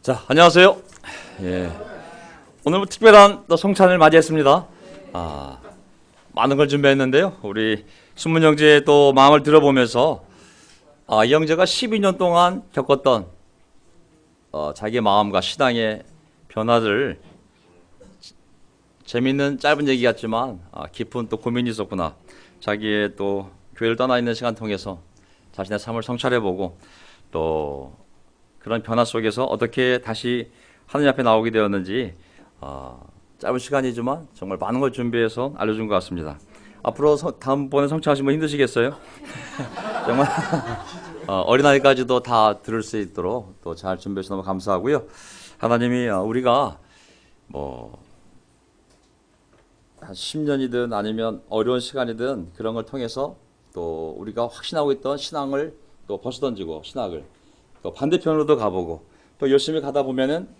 자, 안녕하세요. 예. 오늘 특별한 또 성찬을 맞이했습니다. 많은 걸 준비했는데요. 우리 순문 형제의 또 마음을 들어보면서 이 형제가 12년 동안 겪었던 자기의 마음과 신앙의 변화를 재미있는 짧은 얘기 같지만 깊은 또 고민이 있었구나. 자기의 또 교회를 떠나 있는 시간 통해서 자신의 삶을 성찰해보고 또 그런 변화 속에서 어떻게 다시 하느님 앞에 나오게 되었는지 짧은 시간이지만 정말 많은 걸 준비해서 알려준 것 같습니다. 앞으로 다음번에 성찰하시면 힘드시겠어요? 정말 어린아이까지도 다 들을 수 있도록 또 잘 준비해 주셔서 너무 감사하고요. 하나님이 우리가 한 10년이든 아니면 어려운 시간이든 그런 걸 통해서 또 우리가 확신하고 있던 신앙을 또 벗어던지고 신학을 또 반대편으로도 가보고 또 열심히 가다 보면은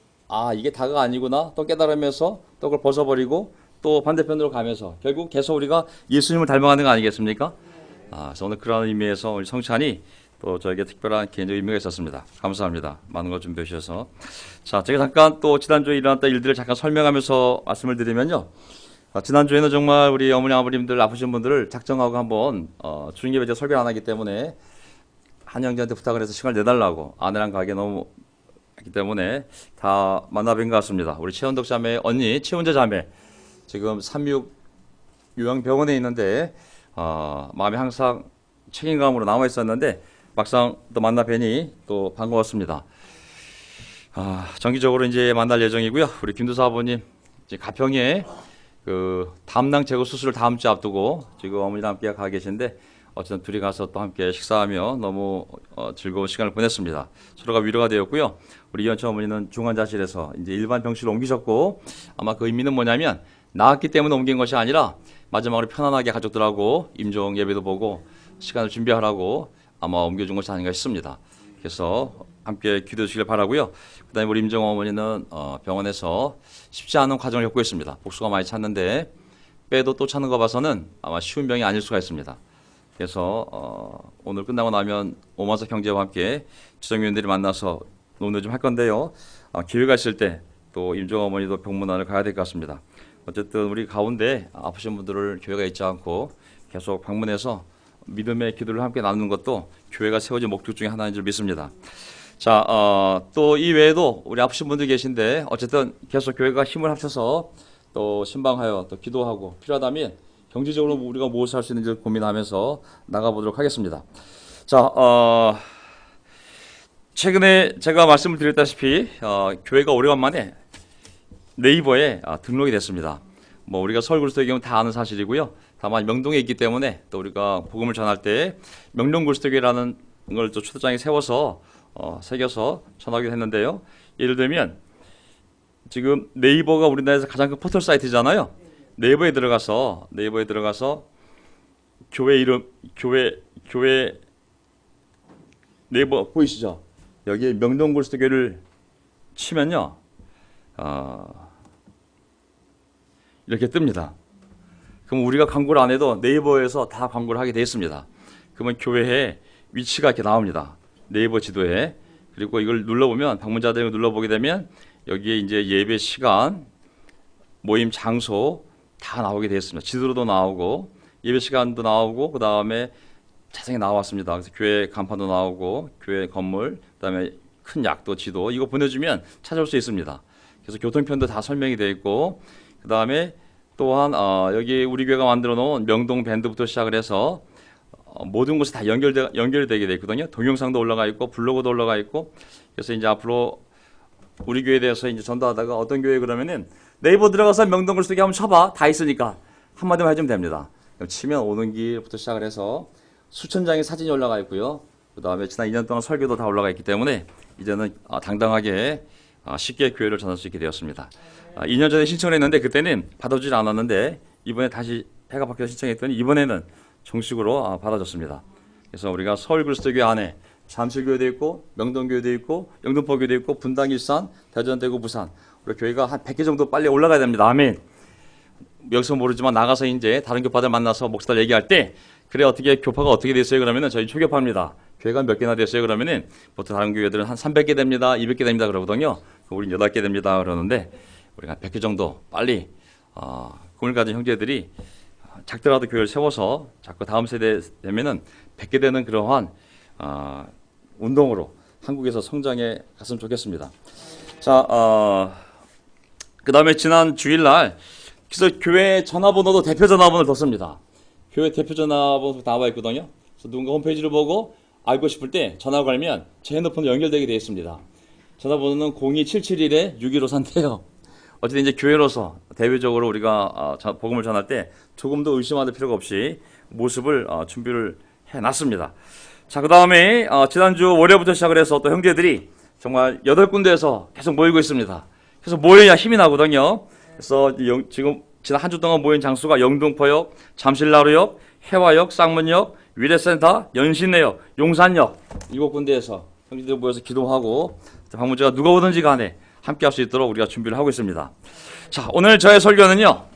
이게 다가 아니구나 또 깨달으면서 또 그걸 벗어버리고 또 반대편으로 가면서 결국 계속 우리가 예수님을 닮아가는 거 아니겠습니까? 그래서 오늘 그런 의미에서 우리 성찬이 또 저에게 특별한 개인적 의미가 있었습니다. 감사합니다. 많은 걸 준비해 주셔서. 자, 제가 잠깐 또 지난주에 일어났던 일들을 잠깐 설명하면서 말씀을 드리면요. 지난주에는 정말 우리 어머니 아버님들 아프신 분들을 작정하고 한번 주일예배 때 설교를 안 하기 때문에 한 형제한테 부탁을 해서 시간을 내달라고 아내랑 가기 너무 했기 때문에 다 만나뵌 것 같습니다. 우리 최원덕 자매 언니 최원재 자매 지금 삼육 요양병원에 있는데 마음이 항상 책임감으로 남아 있었는데 막상 또 만나 뵈니 또 반가웠습니다. 정기적으로 이제 만날 예정이고요. 우리 김두사 아버님 이제 가평에 그 담낭 제거 수술을 다음 주 앞두고 지금 어머니랑 함께 가 계신데 어쨌든 둘이 가서 또 함께 식사하며 너무 즐거운 시간을 보냈습니다. 서로가 위로가 되었고요. 우리 이현철 어머니는 중환자실에서 이제 일반 병실로 옮기셨고 아마 그 의미는 뭐냐면 나았기 때문에 옮긴 것이 아니라 마지막으로 편안하게 가족들하고 임종 예배도 보고 시간을 준비하라고 아마 옮겨준 것이 아닌가 싶습니다. 그래서 함께 기도해 주시길 바라고요. 그다음에 우리 임정 어머니는 병원에서 쉽지 않은 과정을 겪고 있습니다. 복수가 많이 찼는데 빼도 또 차는 거 봐서는 아마 쉬운 병이 아닐 수가 있습니다. 그래서 오늘 끝나고 나면 오만석 형제와 함께 지정위원들이 만나서 논의 좀 할 건데요. 기회가 있을 때 또 임종 어머니도 병문안을 가야 될 것 같습니다. 어쨌든 우리 가운데 아프신 분들을 교회가 잊지 않고 계속 방문해서 믿음의 기도를 함께 나누는 것도 교회가 세워진 목적 중에 하나인 줄 믿습니다. 자, 또 이 외에도 우리 아프신 분들 계신데 어쨌든 계속 교회가 힘을 합쳐서 또 신방하여 또 기도하고 필요하다면 경제적으로 우리가 무엇을 할 수 있는지 고민하면서 나가보도록 하겠습니다. 자, 최근에 제가 말씀을 드렸다시피 교회가 오래간만에 네이버에 등록이 됐습니다. 우리가 서울 그리스도의 경우 다 아는 사실이고요. 다만 명동에 있기 때문에 또 우리가 복음을 전할 때 명동 그리스도교회라는 걸 또 초대장에 세워서 새겨서 전하기도 했는데요. 예를 들면 지금 네이버가 우리나라에서 가장 큰 포털 사이트잖아요. 네이버에 들어가서 교회 이름 교회 네이버 보이시죠? 여기에 명동 그리스도교를 치면요. 이렇게 뜹니다. 그럼 우리가 광고를 안 해도 네이버에서 다 광고를 하게 되어 있습니다. 그러면 교회에 위치가 이렇게 나옵니다. 네이버 지도에. 그리고 이걸 눌러보면 방문자들을 눌러보게 되면 여기에 이제 예배 시간, 모임 장소 다 나오게 되어 있습니다. 지도로도 나오고 예배 시간도 나오고 그 다음에 자세히 나왔습니다. 그래서 교회 간판도 나오고 교회 건물, 그 다음에 큰 약도 지도 이거 보내주면 찾아올 수 있습니다. 그래서 교통편도 다 설명이 되어 있고 그 다음에 또한 여기 우리 교회가 만들어 놓은 명동 밴드부터 시작을 해서 모든 곳이 다 연결되게 되어 있거든요. 동영상도 올라가 있고 블로그도 올라가 있고 그래서 이제 앞으로 우리 교회에 대해서 이제 전도하다가 어떤 교회 그러면은 네이버 들어가서 명동 그리스도교회 한번 쳐봐. 다 있으니까 한마디만 해주면 됩니다. 그럼 치면 오는 길부터 시작을 해서 수천 장의 사진이 올라가 있고요. 그 다음에 지난 2년 동안 설교도 다 올라가 있기 때문에 이제는 당당하게 쉽게 교회를 전할 수 있게 되었습니다. 2년 전에 신청을 했는데 그때는 받아주지 않았는데 이번에 다시 해가 바뀌어서 신청했더니 이번에는 정식으로 받아줬습니다. 그래서 우리가 서울 그리스도교회 안에 잠실교회도 있고 명동교회도 있고 영등포교회도 있고 분당, 일산, 대전, 대구, 부산 우리 교회가 한 100개 정도 빨리 올라가야 됩니다. 아멘. 여기서 모르지만 나가서 이제 다른 교파들 만나서 목사들 얘기할 때 그래 어떻게 교파가 어떻게 됐어요? 그러면은 저희 초교파입니다. 교회가 몇 개나 됐어요? 그러면은 보통 다른 교회들은 한 300개 됩니다. 200개 됩니다. 그러거든요. 우리는 8개 됩니다. 그러는데 우리가 100개 정도 빨리 꿈을 가진 형제들이 작더라도 교회를 세워서 자꾸 다음 세대 되면은 100개 되는 그러한 운동으로 한국에서 성장해 갔으면 좋겠습니다. 자, 그 다음에 지난 주일날 그래서 교회 전화번호도 대표 전화번호를 뒀습니다. 교회 대표 전화번호 나와 있거든요. 그래서 누군가 홈페이지를 보고 알고 싶을 때 전화 걸면 제 핸드폰으로 연결되게 되어 있습니다. 전화번호는 02771-6154인데요. 어쨌든 이제 교회로서 대외적으로 우리가 복음을 전할 때 조금 더 의심할 필요가 없이 모습을 준비를 해놨습니다. 자, 그 다음에 지난주 월요일부터 시작을 해서 또 형제들이 정말 8군데에서 계속 모이고 있습니다. 그래서 모여야 힘이 나거든요. 그래서 지금 지난 한 주 동안 모인 장소가 영등포역, 잠실나루역, 해화역, 쌍문역, 위례센터, 연신내역, 용산역 7군데에서 형제들 모여서 기도하고 방문자가 누가 오든지 간에 함께 할 수 있도록 우리가 준비를 하고 있습니다. 자, 오늘 저의 설교는요.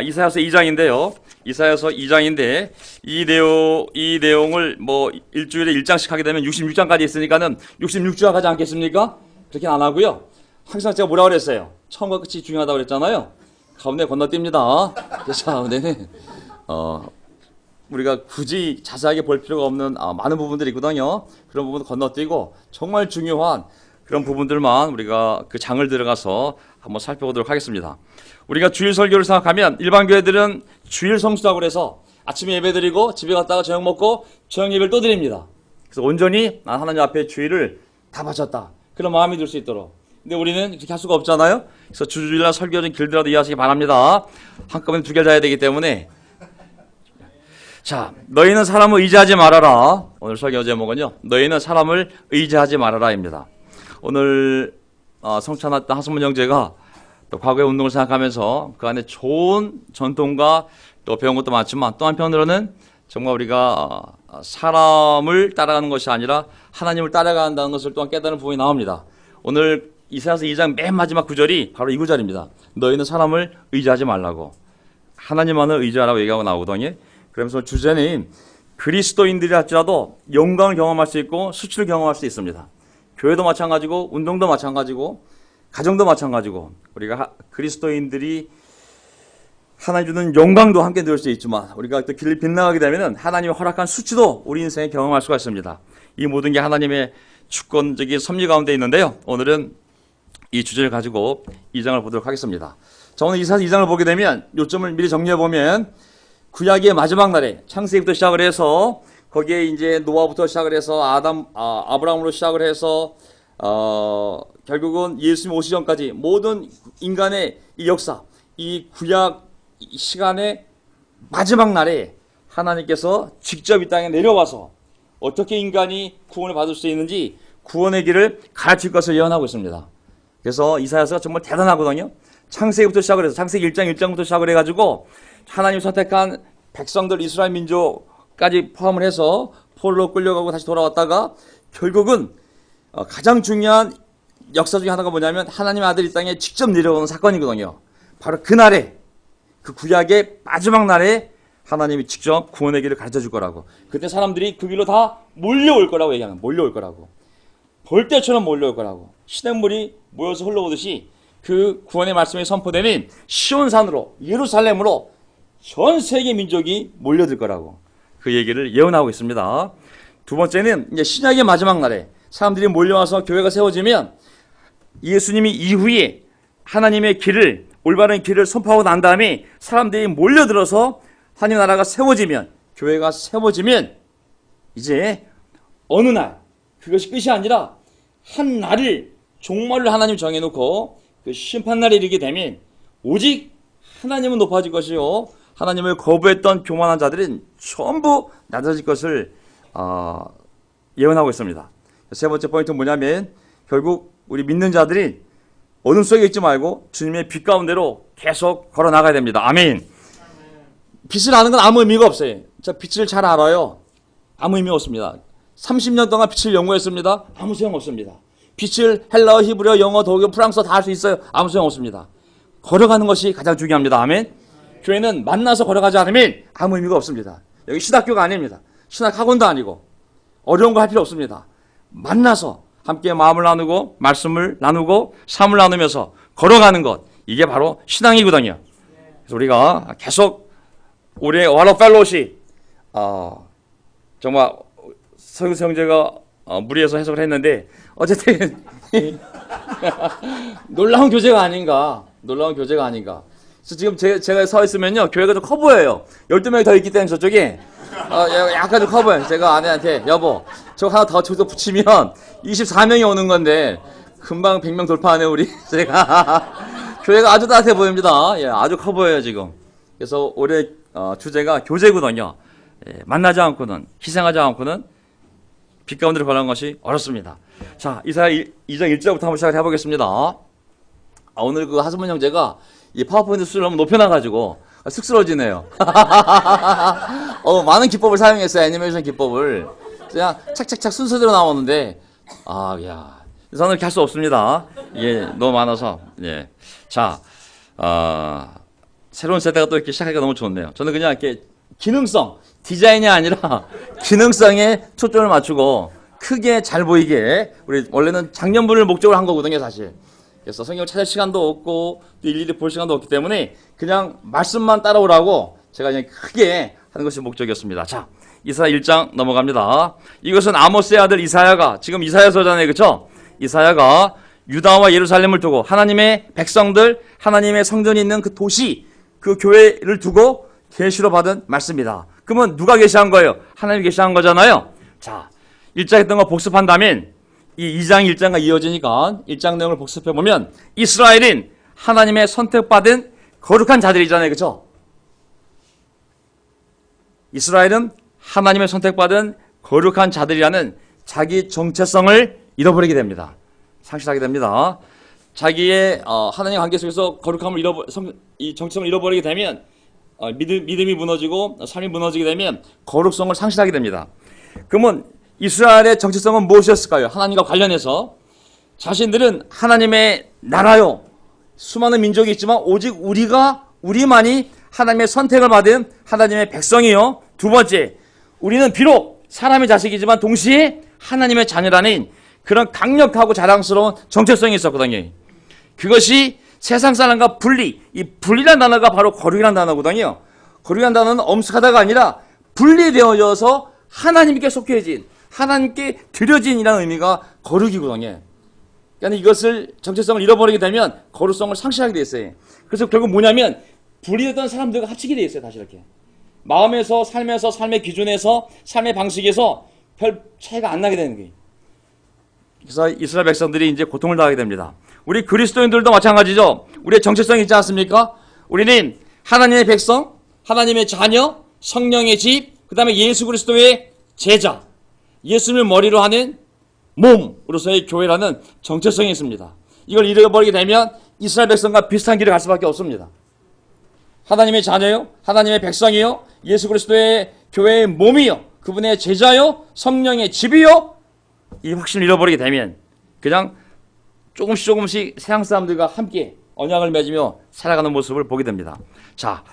이사야서 2장인데요. 이사야서 2장인데 이 내용을 뭐 일주일에 1장씩 하게 되면 66장까지 있으니까는 66주가 가지 않겠습니까? 그렇게는 안 하고요. 항상 제가 뭐라고 그랬어요? 처음과 끝이 중요하다고 그랬잖아요. 가운데 건너뜁니다. 그래서 가운데는 우리가 굳이 자세하게 볼 필요가 없는 많은 부분들이 있거든요. 그런 부분을 건너뛰고 정말 중요한 그런 부분들만 우리가 그 장을 들어가서 한번 살펴보도록 하겠습니다. 우리가 주일 설교를 생각하면 일반 교회들은 주일 성수라고 해서 아침에 예배드리고 집에 갔다가 저녁 먹고 저녁 예배를 또 드립니다. 그래서 온전히 난 하나님 앞에 주일을 다 바쳤다. 그런 마음이 들 수 있도록. 근데 우리는 그렇게 할 수가 없잖아요. 그래서 주일날 설교 좀 길더라도 이해하시기 바랍니다. 한꺼번에 2개를 자야 되기 때문에. 자, 너희는 사람을 의지하지 말아라. 오늘 설교 제목은요. 너희는 사람을 의지하지 말아라입니다. 오늘 성찬했던 하수문 형제가 또 과거의 운동을 생각하면서 그 안에 좋은 전통과 또 배운 것도 많지만 또 한편으로는 정말 우리가 사람을 따라가는 것이 아니라 하나님을 따라간다는 것을 또한 깨달은 부분이 나옵니다. 오늘 이사야서 2장 맨 마지막 구절이 바로 이 구절입니다. 너희는 사람을 의지하지 말라고 하나님만을 의지하라고 얘기하고 나오거든요. 그러면서 주제는 그리스도인들이 할지라도 영광을 경험할 수 있고 수치를 경험할 수 있습니다. 교회도 마찬가지고 운동도 마찬가지고 가정도 마찬가지고 우리가 그리스도인들이 하나님 주는 영광도 함께 누릴 수 있지만 우리가 또 길을 빗나가게 되면 하나님이 허락한 수치도 우리 인생에 경험할 수가 있습니다. 이 모든 게 하나님의 주권적인 섭리 가운데 있는데요. 오늘은 이 주제를 가지고 2장을 보도록 하겠습니다. 자, 오늘 이사야서 2장을 보게 되면 요점을 미리 정리해 보면 구약의 마지막 날에 창세기부터 시작을 해서 거기에 이제 노아부터 시작을 해서 아브라함으로 시작을 해서 결국은 예수님 오시기 전까지 모든 인간의 이 역사, 이 구약 시간의 마지막 날에 하나님께서 직접 이 땅에 내려와서 어떻게 인간이 구원을 받을 수 있는지 구원의 길을 가르칠 것을 예언하고 있습니다. 그래서 이사야서가 정말 대단하거든요. 창세기부터 시작을 해서 창세기 1장 1장부터 시작을 해가지고 하나님 선택한 백성들 이스라엘 민족까지 포함을 해서 포로로 끌려가고 다시 돌아왔다가 결국은 가장 중요한 역사 중에 하나가 뭐냐면 하나님의 아들이 이 땅에 직접 내려오는 사건이거든요. 바로 그날에 그 구약의 마지막 날에 하나님이 직접 구원의 길을 가르쳐 줄 거라고. 그때 사람들이 그 길로 다 몰려올 거라고 얘기하는 몰려올 거라고. 벌떼처럼 몰려올 거라고. 시냇물이 모여서 흘러오듯이 그 구원의 말씀이 선포되는 시온산으로 예루살렘으로 전 세계 민족이 몰려들 거라고 그 얘기를 예언하고 있습니다. 두 번째는 이제 신약의 마지막 날에 사람들이 몰려와서 교회가 세워지면 예수님이 이후에 하나님의 길을 올바른 길을 선포하고 난 다음에 사람들이 몰려들어서 하나님 나라가 세워지면 교회가 세워지면 이제 어느 날 그것이 끝이 아니라 한 날을 종말을 하나님 정해놓고 그 심판날에 이르게 되면 오직 하나님은 높아질 것이요 하나님을 거부했던 교만한 자들은 전부 낮아질 것을 예언하고 있습니다. 세 번째 포인트는 뭐냐면 결국 우리 믿는 자들이 어둠 속에 있지 말고 주님의 빛 가운데로 계속 걸어 나가야 됩니다. 아멘. 빛을 아는 건 아무 의미가 없어요. 저 빛을 잘 알아요. 아무 의미 없습니다. 30년 동안 빛을 연구했습니다. 아무 소용 없습니다. 빛을 헬라어, 히브리어, 영어, 독일, 프랑스어 다 할 수 있어요. 아무 소용 없습니다. 걸어가는 것이 가장 중요합니다. 아멘. 교회는 만나서 걸어가지 않으면 아무 의미가 없습니다. 여기 신학교가 아닙니다. 신학학원도 아니고 어려운 거 할 필요 없습니다. 만나서 함께 마음을 나누고 말씀을 나누고 삶을 나누면서 걸어가는 것, 이게 바로 신앙이거든요. 그래서 우리가 계속 우리의 와로 펠로시 정말 성경제가 무리해서 해석을 했는데 어쨌든 놀라운 교제가 아닌가. 그래서 지금 제가 서 있으면요, 교회가 좀 커 보여요. 12명이 더 있기 때문에 저쪽에 약간 좀 커 보여요. 제가 아내한테 여보 저거 하나 더 저기서 붙이면 24명이 오는 건데 금방 100명 돌파하네 우리. 제가 교회가 아주 따뜻해 보입니다. 예, 아주 커 보여요 지금. 그래서 올해 주제가 교제거든요. 예, 만나지 않고는, 희생하지 않고는 빛 가운데로 걸어가는 것이 어렵습니다. 자, 이사야 2장 1절부터 한번 시작을 해보겠습니다. 오늘 그 하스문 형제가 이 파워포인트 수를 너무 높여놔가지고 쑥스러워지네요. 많은 기법을 사용했어요. 애니메이션 기법을. 그냥 착착착 순서대로 나오는데, 저는 이렇게 할 수 없습니다. 이게 너무 많아서. 예. 자, 새로운 세대가 또 이렇게 시작하기가 너무 좋네요. 저는 그냥 이렇게 기능성, 디자인이 아니라 기능성에 초점을 맞추고 크게 잘 보이게, 우리 원래는 장년부를 목적으로 한 거거든요, 사실. 그래서 성경을 찾을 시간도 없고 또 일일이 볼 시간도 없기 때문에 그냥 말씀만 따라오라고 제가 그냥 크게 하는 것이 목적이었습니다. 자, 이사야 1장 넘어갑니다. 이것은 아모스의 아들 이사야가, 지금 이사야서잖아요, 그렇죠? 이사야가 유다와 예루살렘을 두고 하나님의 백성들, 하나님의 성전이 있는 그 도시, 그 교회를 두고 계시로 받은 말씀이다. 그러면 누가 계시한 거예요? 하나님이 계시한 거잖아요. 자, 1장 했던 거 복습한다면 이 2장 1장과 이어지니까 1장 내용을 복습해보면 이스라엘인 하나님의 선택받은 거룩한 자들이잖아요. 그렇죠? 이스라엘은 하나님의 선택받은 거룩한 자들이라는 자기 정체성을 잃어버리게 됩니다. 상실하게 됩니다. 자기의 하나님 관계 속에서 거룩함을 이 정체성을 잃어버리게 되면 믿음이 무너지고 삶이 무너지게 되면 거룩성을 상실하게 됩니다. 그러면 이스라엘의 정체성은 무엇이었을까요? 하나님과 관련해서 자신들은 하나님의 나라요, 수많은 민족이 있지만 오직 우리만이 하나님의 선택을 받은 하나님의 백성이요. 두 번째, 우리는 비록 사람의 자식이지만 동시에 하나님의 자녀라는 그런 강력하고 자랑스러운 정체성이 있었거든요. 그것이 세상 사람과 이 분리란 단어가 바로 거룩이란 단어거든요. 거룩이란 단어는 엄숙하다가 아니라 분리되어져서 하나님께 속해진, 하나님께 드려진이라는 의미가 거룩이거든요. 그러니까 이것을, 정체성을 잃어버리게 되면 거룩성을 상실하게 돼 있어요. 그래서 결국 뭐냐면 분리됐던 사람들과 합치게 돼 있어요. 다시 이렇게 마음에서, 삶에서, 삶의 기준에서, 삶의 방식에서 별 차이가 안 나게 되는 거예요. 그래서 이스라엘 백성들이 이제 고통을 당하게 됩니다. 우리 그리스도인들도 마찬가지죠. 우리의 정체성이 있지 않습니까? 우리는 하나님의 백성, 하나님의 자녀, 성령의 집, 그 다음에 예수 그리스도의 제자, 예수님을 머리로 하는 몸으로서의 교회라는 정체성이 있습니다. 이걸 잃어버리게 되면 이스라엘 백성과 비슷한 길을 갈 수밖에 없습니다. 하나님의 자녀요, 하나님의 백성이요, 예수 그리스도의 교회의 몸이요, 그분의 제자요, 성령의 집이요, 이 확신을 잃어버리게 되면 그냥 조금씩 세상 사람들과 함께 언약을 맺으며 살아가는 모습을 보게 됩니다. 자,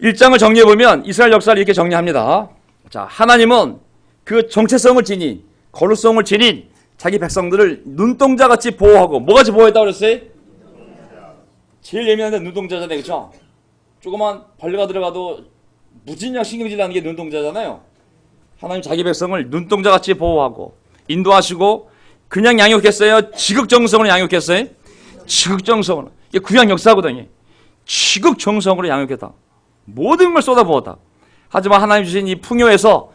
1장을 정리해보면 이스라엘 역사를 이렇게 정리합니다. 자, 하나님은 그 정체성을 지닌, 거룩성을 지닌 자기 백성들을 눈동자같이 보호하고, 뭐같이 보호했다고 그랬어요? 제일 예민한 데 눈동자잖아요. 그렇죠? 조그만 벌레가 들어가도 무진장 신경질 나는 게 눈동자잖아요. 하나님 자기 백성을 눈동자같이 보호하고 인도하시고, 그냥 양육했어요? 지극정성으로 양육했어요? 지극정성으로. 이게 구약 역사거든요. 지극정성으로 양육했다. 모든 걸 쏟아부었다. 하지만 하나님 주신 이 풍요에서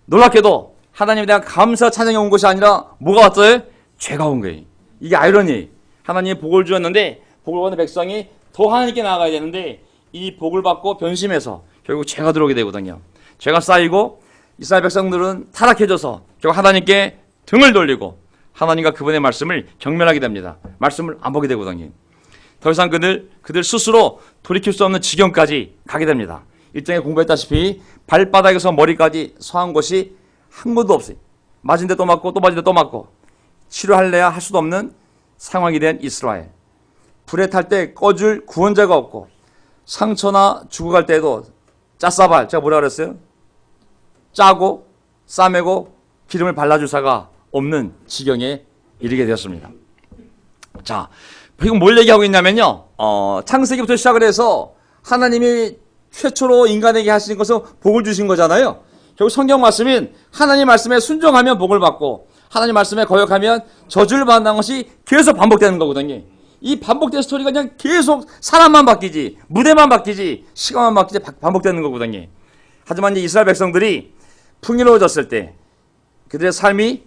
놀랍게도 하나님에 대한 감사 찬양이 온 것이 아니라 뭐가 왔어요? 죄가 온 거예요. 이게 아이러니. 하나님이 복을 주었는데 복을 받는 백성이 더 하나님께 나아가야 되는데 이 복을 받고 변심해서 결국 죄가 들어오게 되거든요. 죄가 쌓이고 이스라엘 백성들은 타락해져서 결국 하나님께 등을 돌리고 하나님과 그분의 말씀을 경멸하게 됩니다. 말씀을 안 보게 되거든요. 더 이상 그들 스스로 돌이킬 수 없는 지경까지 가게 됩니다. 일장에 공부했다시피 발바닥에서 머리까지 서한 곳이 한 곳도 없어요. 맞은 데 또 맞고 또 맞은 데 또 맞고 치료할래야 할 수도 없는 상황이 된 이스라엘. 불에 탈 때 꺼줄 구원자가 없고 상처나 죽어갈 때에도 짜싸발, 제가 뭐라 그랬어요? 짜고 싸매고 기름을 발라줄 사가 없는 지경에 이르게 되었습니다. 자, 지금 뭘 얘기하고 있냐면요. 창세기부터 시작을 해서 하나님이 최초로 인간에게 하신 것은 복을 주신 거잖아요. 결국 성경 말씀은 하나님 말씀에 순종하면 복을 받고 하나님 말씀에 거역하면 저주를 받는 것이 계속 반복되는 거거든요. 이 반복된 스토리가 그냥 계속 사람만 바뀌지, 무대만 바뀌지, 시간만 바뀌지 반복되는 거거든요. 하지만 이제 이스라엘 백성들이 풍요로워졌을 때 그들의 삶이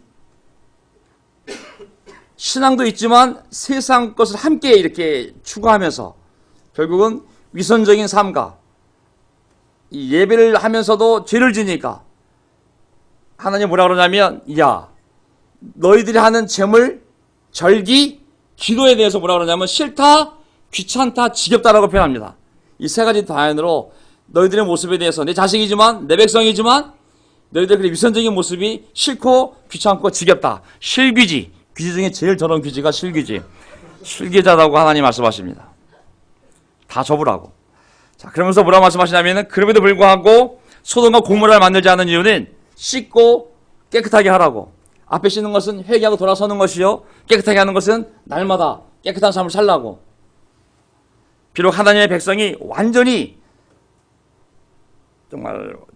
신앙도 있지만 세상 것을 함께 이렇게 추구하면서 결국은 위선적인 삶과 이 예배를 하면서도 죄를 지니까 하나님 뭐라 그러냐면, 야, 너희들이 하는 제물, 절기, 기도에 대해서 뭐라 그러냐면 싫다, 귀찮다, 지겹다라고 표현합니다. 이 세 가지 단어로 너희들의 모습에 대해서 내 자식이지만 내 백성이지만 너희들의 그 위선적인 모습이 싫고 귀찮고 지겹다. 실귀지. 귀지 중에 제일 더러운 귀지가 실귀지. 실귀자라고 하나님 말씀하십니다. 다 접으라고. 자, 그러면서 뭐라고 말씀하시냐면은 그럼에도 불구하고 소돔과 고모라를 만들지 않은 이유는 씻고 깨끗하게 하라고. 앞에 씻는 것은 회개하고 돌아서는 것이요, 깨끗하게 하는 것은 날마다 깨끗한 삶을 살라고. 비록 하나님의 백성이 완전히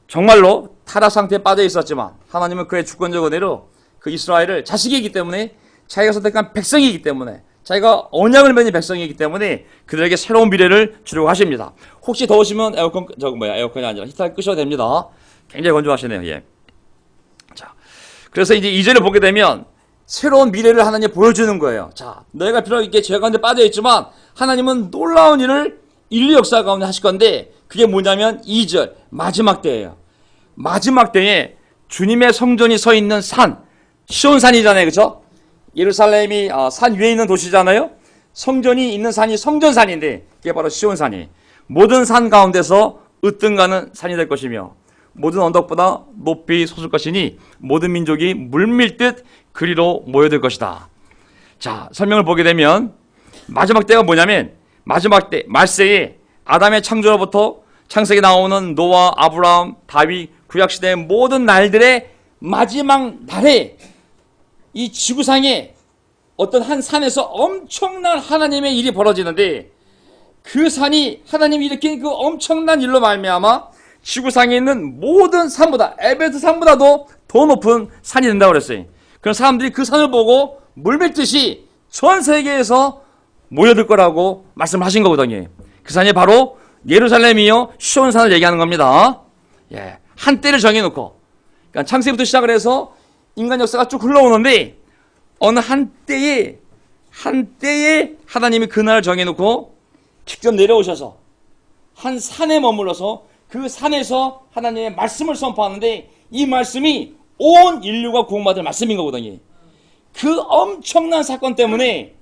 정말로 타락 상태에 빠져 있었지만 하나님은 그의 주권적 은혜로 그 이스라엘을 자식이기 때문에, 자기가 선택한 백성이기 때문에, 자기가 언약을 맺은 백성이기 때문에 그들에게 새로운 미래를 주려고 하십니다. 혹시 더우시면 에어컨이 아니라 히터를 끄셔도 됩니다. 굉장히 건조하시네요. 예. 자, 그래서 이제 2절을 보게 되면 새로운 미래를 하나님 보여주는 거예요. 자, 너희가 비록 이렇게 죄 가운데 빠져 있지만 하나님은 놀라운 일을 인류 역사 가운데 하실 건데, 그게 뭐냐면 2절 마지막 때예요. 마지막 때에 주님의 성전이 서 있는 산, 시온산이잖아요, 그렇죠? 예루살렘이 산 위에 있는 도시잖아요. 성전이 있는 산이 성전산인데 그게 바로 시온산이, 모든 산 가운데서 으뜸가는 산이 될 것이며 모든 언덕보다 높이 솟을 것이니 모든 민족이 물밀듯 그리로 모여들 것이다. 자, 설명을 보게 되면 마지막 때가 뭐냐면, 마지막 때 말세에 아담의 창조로부터 창세기 나오는 노아, 아브라함, 다윗, 구약시대의 모든 날들의 마지막 날에 이 지구상에 어떤 한 산에서 엄청난 하나님의 일이 벌어지는데, 그 산이 하나님이 일으킨 그 엄청난 일로 말미암아 지구상에 있는 모든 산보다, 에베레스트 산보다도 더 높은 산이 된다고 그랬어요. 그런 사람들이 그 산을 보고 물밀듯이 전 세계에서 모여들 거라고 말씀하신 거거든요. 그 산이 바로 예루살렘이요, 시온산을 얘기하는 겁니다. 예, 한때를 정해놓고, 그러니까 창세기부터 시작을 해서 인간 역사가 쭉 흘러오는데 어느 한때에 하나님이 그날을 정해놓고 직접 내려오셔서 한 산에 머물러서 그 산에서 하나님의 말씀을 선포하는데, 이 말씀이 온 인류가 구원받을 말씀인 거거든요. 그 엄청난 사건 때문에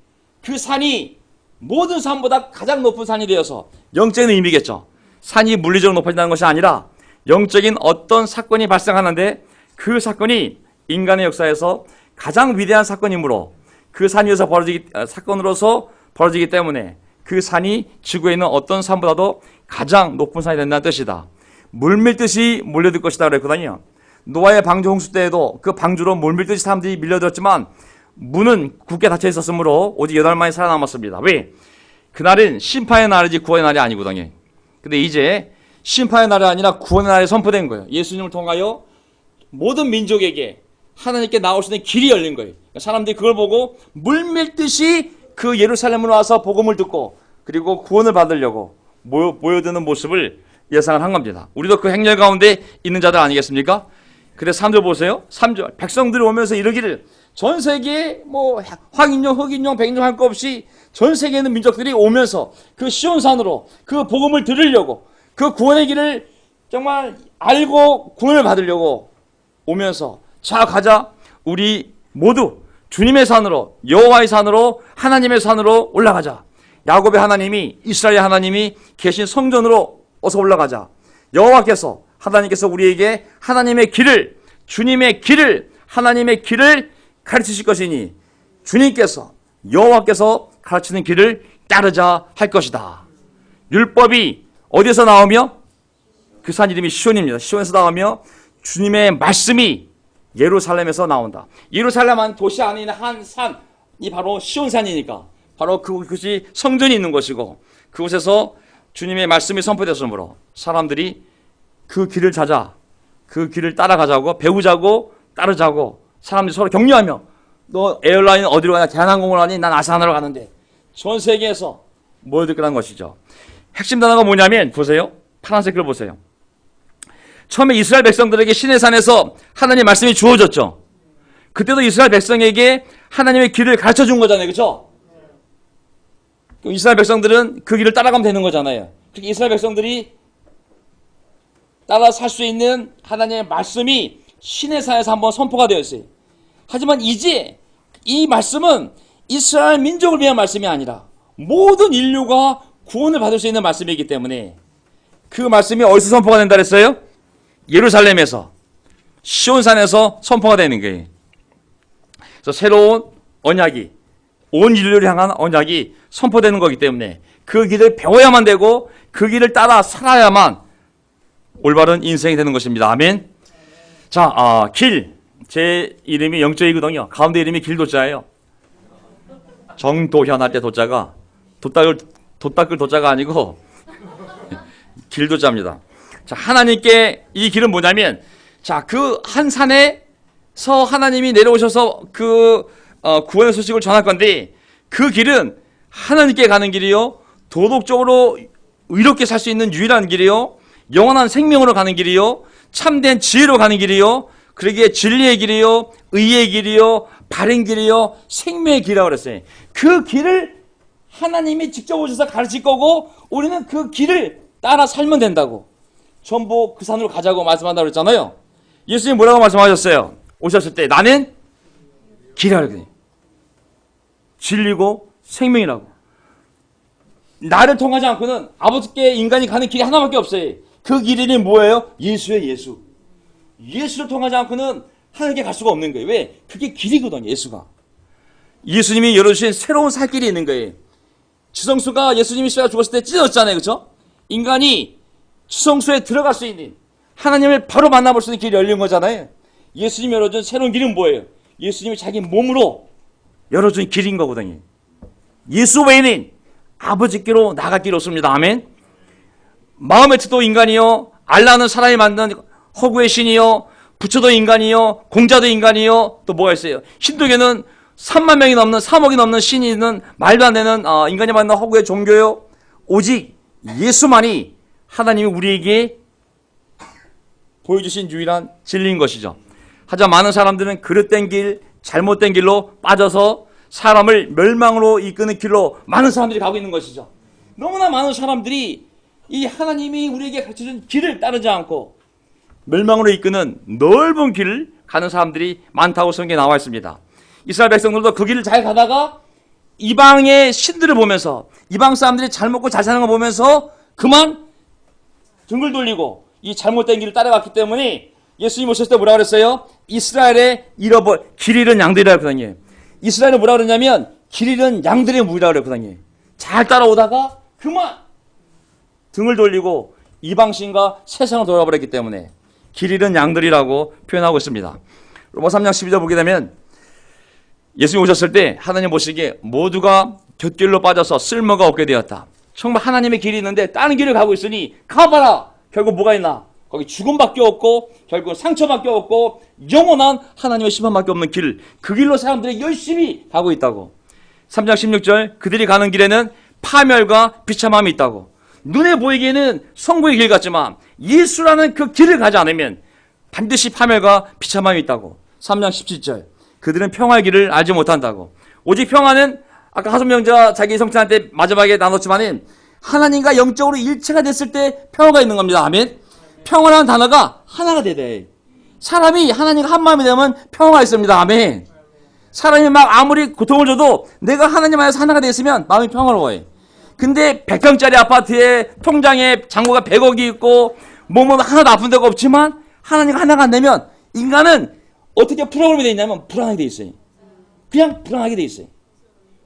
그 산이 모든 산보다 가장 높은 산이 되어서, 영적인 의미겠죠. 산이 물리적으로 높아진다는 것이 아니라 영적인 어떤 사건이 발생하는데 그 사건이 인간의 역사에서 가장 위대한 사건이므로 그 산이 사건으로서 벌어지기 때문에 그 산이 지구에 있는 어떤 산보다도 가장 높은 산이 된다는 뜻이다. 물밀듯이 몰려들 것이다 그랬거든요. 노아의 방주 홍수 때에도 그 방주로 물밀듯이 사람들이 밀려들었지만 문은 굳게 닫혀 있었으므로 오직 8만이 살아남았습니다. 왜? 그날은 심판의 날이지 구원의 날이 아니거든요. 근데 이제 심판의 날이 아니라 구원의 날이 선포된 거예요. 예수님을 통하여 모든 민족에게 하나님께 나올 수 있는 길이 열린 거예요. 사람들이 그걸 보고 물밀듯이 그 예루살렘으로 와서 복음을 듣고 그리고 구원을 받으려고 모여드는 모습을 예상을 한 겁니다. 우리도 그 행렬 가운데 있는 자들 아니겠습니까? 그래서 3절 보세요. 3절 백성들이 오면서 이르기를, 전 세계에 뭐 황인종, 흑인종, 백인종 할 거 없이 전 세계에 있는 민족들이 오면서 그 시온산으로 그 복음을 들으려고, 그 구원의 길을 정말 알고 구원을 받으려고 오면서, 자 가자, 우리 모두 주님의 산으로, 여호와의 산으로, 하나님의 산으로 올라가자. 야곱의 하나님이, 이스라엘의 하나님이 계신 성전으로 어서 올라가자. 여호와께서, 하나님께서 우리에게 하나님의 길을, 주님의 길을, 하나님의 길을 가르치실 것이니 주님께서, 여호와께서 가르치는 길을 따르자 할 것이다. 율법이 어디에서 나오며? 그 산 이름이 시온입니다. 시온에서 나오며 주님의 말씀이 예루살렘에서 나온다. 예루살렘은 도시 안에 있는 한 산이 바로 시온산이니까 바로 그곳이 성전이 있는 곳이고 그곳에서 주님의 말씀이 선포되었으므로 사람들이 그 길을 찾아 그 길을 따라가자고 배우자고 따르자고 사람들이 서로 격려하며 너 에어라인 어디로 가냐? 대한항공으로 가니? 난 아산으로 가는데 전 세계에서 모여들 거라는 것이죠. 핵심 단어가 뭐냐면 보세요. 파란색 글 보세요. 처음에 이스라엘 백성들에게 시내산에서 하나님의 말씀이 주어졌죠. 그때도 이스라엘 백성에게 하나님의 길을 가르쳐 준 거잖아요. 그렇죠? 이스라엘 백성들은 그 길을 따라가면 되는 거잖아요. 그렇게 이스라엘 백성들이 따라 살 수 있는 하나님의 말씀이 시내산에서 한번 선포가 되었어요. 하지만 이제 이 말씀은 이스라엘 민족을 위한 말씀이 아니라 모든 인류가 구원을 받을 수 있는 말씀이기 때문에 그 말씀이 어디서 선포가 된다 그랬어요? 예루살렘에서 시온산에서 선포가 되는 거예요. 그래서 새로운 언약이 온 인류를 향한 언약이 선포되는 거기 때문에 그 길을 배워야만 되고 그 길을 따라 살아야만 올바른 인생이 되는 것입니다. 아멘. 자, 길. 제 이름이 영적이거든요. 가운데 이름이 길도자예요. 정도현 할 때 도자가 도닦을 도자가 아니고 길도자입니다. 자, 하나님께 이 길은 뭐냐면 자, 그 한 산에서 하나님이 내려오셔서 그 구원의 소식을 전할 건데 그 길은 하나님께 가는 길이요. 도덕적으로 의롭게 살 수 있는 유일한 길이요. 영원한 생명으로 가는 길이요. 참된 지혜로 가는 길이요. 그러기에 진리의 길이요. 의의 길이요. 바른 길이요. 생명의 길이라고 그랬어요. 그 길을 하나님이 직접 오셔서 가르칠 거고 우리는 그 길을 따라 살면 된다고. 전부 그 산으로 가자고 말씀한다고 그랬잖아요. 예수님 뭐라고 말씀하셨어요? 오셨을 때 나는 길이라고 그래요. 진리고 생명이라고. 나를 통하지 않고는 아버지께 인간이 가는 길이 하나밖에 없어요. 그 길이 뭐예요? 예수예요. 예수. 예수를 통하지 않고는 하나님께 갈 수가 없는 거예요. 왜? 그게 길이거든요. 예수가. 예수님이 열어주신 새로운 살 길이 있는 거예요. 지성소가 예수님이 십자가 죽었을 때 찢어졌잖아요. 그렇죠? 인간이 지성소에 들어갈 수 있는 하나님을 바로 만나볼 수 있는 길이 열린 거잖아요. 예수님이 열어준 새로운 길은 뭐예요? 예수님이 자기 몸으로 열어준 길인 거거든요. 예수 외에는 아버지께로 나갈 길이 없습니다. 아멘. 마음의 뜻도 인간이요. 알라는 사람이 만든 허구의 신이요. 부처도 인간이요. 공자도 인간이요. 또 뭐가 있어요? 힌두교는 3만 명이 넘는 3억이 넘는 신이 있는 말도 안 되는 인간이 만든 허구의 종교요. 오직 예수만이 하나님이 우리에게 보여주신 유일한 진리인 것이죠. 하지만 많은 사람들은 그릇된 길, 잘못된 길로 빠져서 사람을 멸망으로 이끄는 길로 많은 사람들이 가고 있는 것이죠. 너무나 많은 사람들이 이 하나님이 우리에게 가르쳐준 길을 따르지 않고 멸망으로 이끄는 넓은 길을 가는 사람들이 많다고 성경에 나와 있습니다. 이스라엘 백성들도 그 길을 잘 가다가 이방의 신들을 보면서 이방 사람들이 잘 먹고 잘 사는 거 보면서 그만 등을 돌리고 이 잘못된 길을 따라갔기 때문에 예수님 오셨을 때 뭐라고 그랬어요? 이스라엘의 길 잃은 양들이라고 그러거든요. 이스라엘은 뭐라고 그러냐면 길 잃은 양들의 무리라고 그러거든요. 잘 따라오다가 그만 등을 돌리고 이방신과 세상을 돌아버렸기 때문에 길 잃은 양들이라고 표현하고 있습니다. 로마 3장 12절 보게 되면 예수님 오셨을 때 하나님 보시기에 모두가 곁길로 빠져서 쓸모가 없게 되었다. 정말 하나님의 길이 있는데 다른 길을 가고 있으니 가봐라. 결국 뭐가 있나? 거기 죽음밖에 없고 결국 상처밖에 없고 영원한 하나님의 심판밖에 없는 길. 그 길로 사람들이 열심히 가고 있다고. 3장 16절 그들이 가는 길에는 파멸과 비참함이 있다고. 눈에 보이기에는 성공의 길 같지만 예수라는 그 길을 가지 않으면 반드시 파멸과 비참함이 있다고. 3장 17절 그들은 평화의 길을 알지 못한다고. 오직 평화는 아까 하소명자 자기 성찬한테 마지막에 나눴지만은 하나님과 영적으로 일체가 됐을 때 평화가 있는 겁니다. 아멘. 평화라는 단어가 하나가 되대. 사람이 하나님과 한 마음이 되면 평화가 있습니다. 아멘. 사람이 막 아무리 고통을 줘도 내가 하나님 안에서 하나가 됐으면 마음이 평화로워요. 근데 100평짜리 아파트에 통장에 잔고가 100억이 있고 몸은 하나도 아픈 데가 없지만 하나님과 하나가 안 되면 인간은 어떻게 프로그램이 되어 있냐면 불안하게 되어 있어요. 그냥 불안하게 되어 있어요.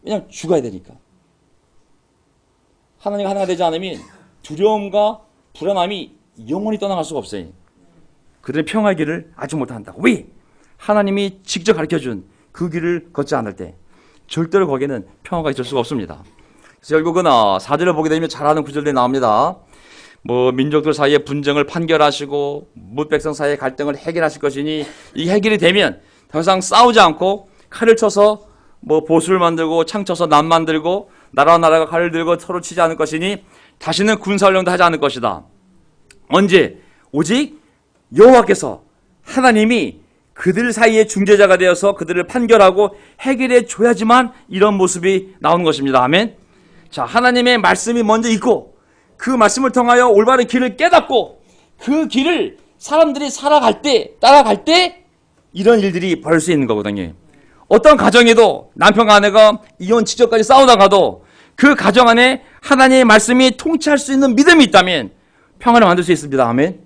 왜냐면 죽어야 되니까. 하나님과 하나가 되지 않으면 두려움과 불안함이 영원히 떠나갈 수가 없어요. 그들은 평화의 길을 알지 못한다. 왜? 하나님이 직접 가르쳐준 그 길을 걷지 않을 때 절대로 거기에는 평화가 있을 수가 없습니다. 그래서 결국은 4절을 보게 되면 잘 아는 구절들이 나옵니다. 뭐 민족들 사이의 분쟁을 판결하시고 뭇 백성 사이의 갈등을 해결하실 것이니 이 해결이 되면 더 이상 싸우지 않고 칼을 쳐서 뭐 보수를 만들고 창 쳐서 남 만들고 나라와 나라가 칼을 들고 서로 치지 않을 것이니 다시는 군사훈련도 하지 않을 것이다. 언제? 오직 여호와께서 하나님이 그들 사이의 중재자가 되어서 그들을 판결하고 해결해 줘야지만 이런 모습이 나오는 것입니다. 아멘. 자, 하나님의 말씀이 먼저 있고 그 말씀을 통하여 올바른 길을 깨닫고 그 길을 사람들이 살아갈 때, 따라갈 때 이런 일들이 벌어질 수 있는 거거든요. 어떤 가정에도 남편과 아내가 이혼 직전까지 싸우다가도 그 가정 안에 하나님의 말씀이 통치할 수 있는 믿음이 있다면 평화를 만들 수 있습니다. 아멘.